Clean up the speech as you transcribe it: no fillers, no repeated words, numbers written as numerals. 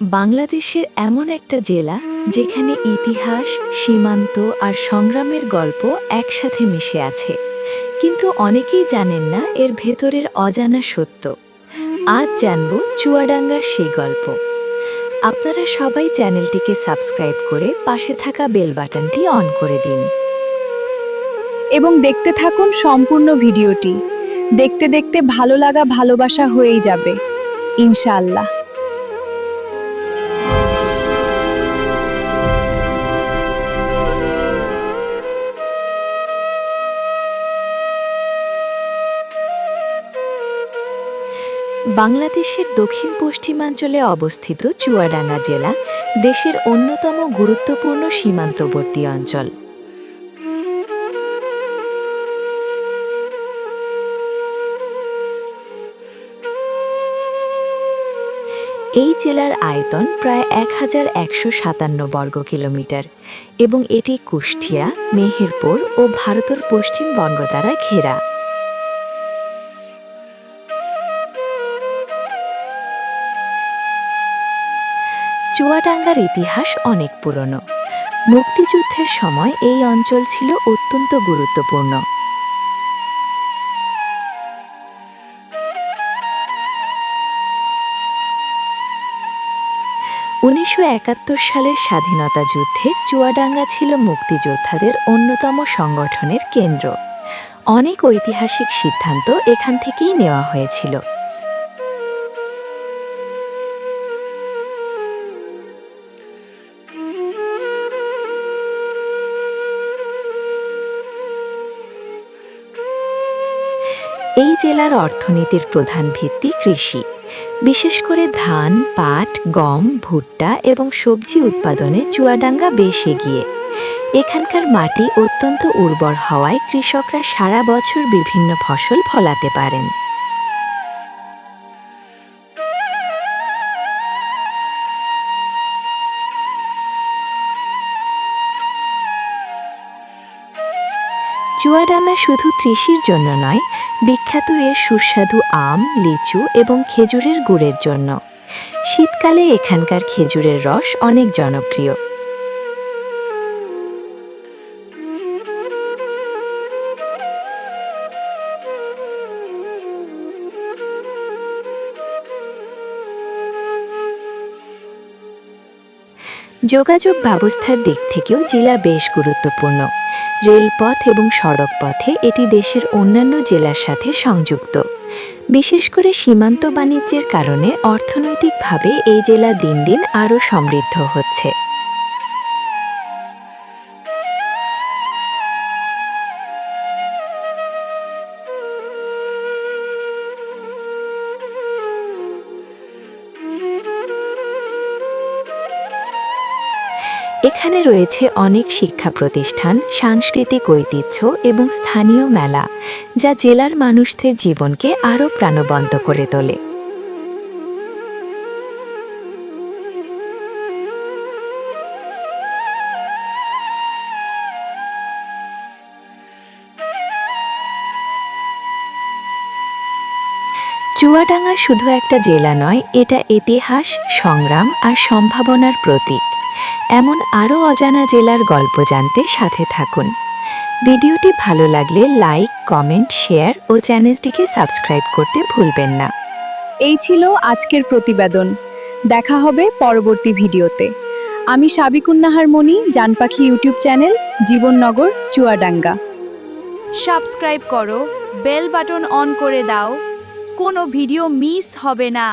বাংলাদেশের এমন একটা জেলা যেখানে ইতিহাস, সীমান্ত আর সংগ্রামের গল্প একসাথে মিশে আছে, কিন্তু অনেকেই জানেন না এর ভেতরের অজানা সত্য। আজ জানব চুয়াডাঙ্গার সেই গল্প। আপনারা সবাই চ্যানেলটিকে সাবস্ক্রাইব করে পাশে থাকা বেল বাটনটি অন করে দিন এবং দেখতে থাকুন সম্পূর্ণ ভিডিওটি। দেখতে দেখতে ভালো লাগা ভালোবাসা হয়েই যাবে, ইনশাআল্লাহ। বাংলাদেশের দক্ষিণ পশ্চিমাঞ্চলে অবস্থিত চুয়াডাঙ্গা জেলা দেশের অন্যতম গুরুত্বপূর্ণ সীমান্তবর্তী অঞ্চল। এই জেলার আয়তন প্রায় 1157 বর্গ কিলোমিটার এবং এটি কুষ্টিয়া, মেহেরপুর ও ভারতের পশ্চিমবঙ্গ দ্বারা ঘেরা। চুয়াডাঙ্গার ইতিহাস অনেক পুরনো। মুক্তিযুদ্ধের সময় এই অঞ্চল ছিল অত্যন্ত গুরুত্বপূর্ণ। সালের স্বাধীনতা যুদ্ধে চুয়াডাঙ্গা ছিল মুক্তিযোদ্ধাদের অন্যতম সংগঠনের কেন্দ্র। অনেক ঐতিহাসিক সিদ্ধান্ত এখান থেকেই নেওয়া হয়েছিল। এই জেলার অর্থনীতির প্রধান ভিত্তি কৃষি, বিশেষ করে ধান, পাট, গম, ভুট্টা এবং সবজি উৎপাদনে চুয়াডাঙ্গা বেশ এগিয়ে। এখানকার মাটি অত্যন্ত উর্বর হওয়ায় কৃষকরা সারা বছর বিভিন্ন ফসল ফলাতে পারেন। চুয়াডাঙ্গা শুধু কৃষির জন্য নয়, বিখ্যাত এর সুস্বাদু আম, লিচু এবং খেজুরের গুড়ের জন্য। শীতকালে এখানকার খেজুরের রস অনেক জনপ্রিয়। যোগাযোগ ব্যবস্থার দিক থেকেও জেলা বেশ গুরুত্বপূর্ণ। রেলপথ এবং সড়ক পথে এটি দেশের অন্যান্য জেলার সাথে সংযুক্ত। বিশেষ করে সীমান্ত বাণিজ্যের কারণে অর্থনৈতিকভাবে এই জেলা দিন দিন আরও সমৃদ্ধ হচ্ছে। এখানে রয়েছে অনেক শিক্ষা প্রতিষ্ঠান, সাংস্কৃতিক ঐতিহ্য এবং স্থানীয় মেলা, যা জেলার মানুষদের জীবনকে আরও প্রাণবন্ত করে তোলে। চুয়াডাঙ্গা শুধু একটা জেলা নয়, এটা ইতিহাস, সংগ্রাম আর সম্ভাবনার প্রতীক। এমন আরও অজানা জেলার গল্প জানতে সাথে থাকুন। ভিডিওটি ভালো লাগলে লাইক, কমেন্ট, শেয়ার ও চ্যানেলটিকে সাবস্ক্রাইব করতে ভুলবেন না। এই ছিল আজকের প্রতিবেদন। দেখা হবে পরবর্তী ভিডিওতে। আমি Sabikun Nahar Moni, Janpakhi YouTube channel, Jibannagar, Chuadanga. Subscribe করো, বেল বাটন অন করে দাও, কোনো ভিডিও মিস হবে না।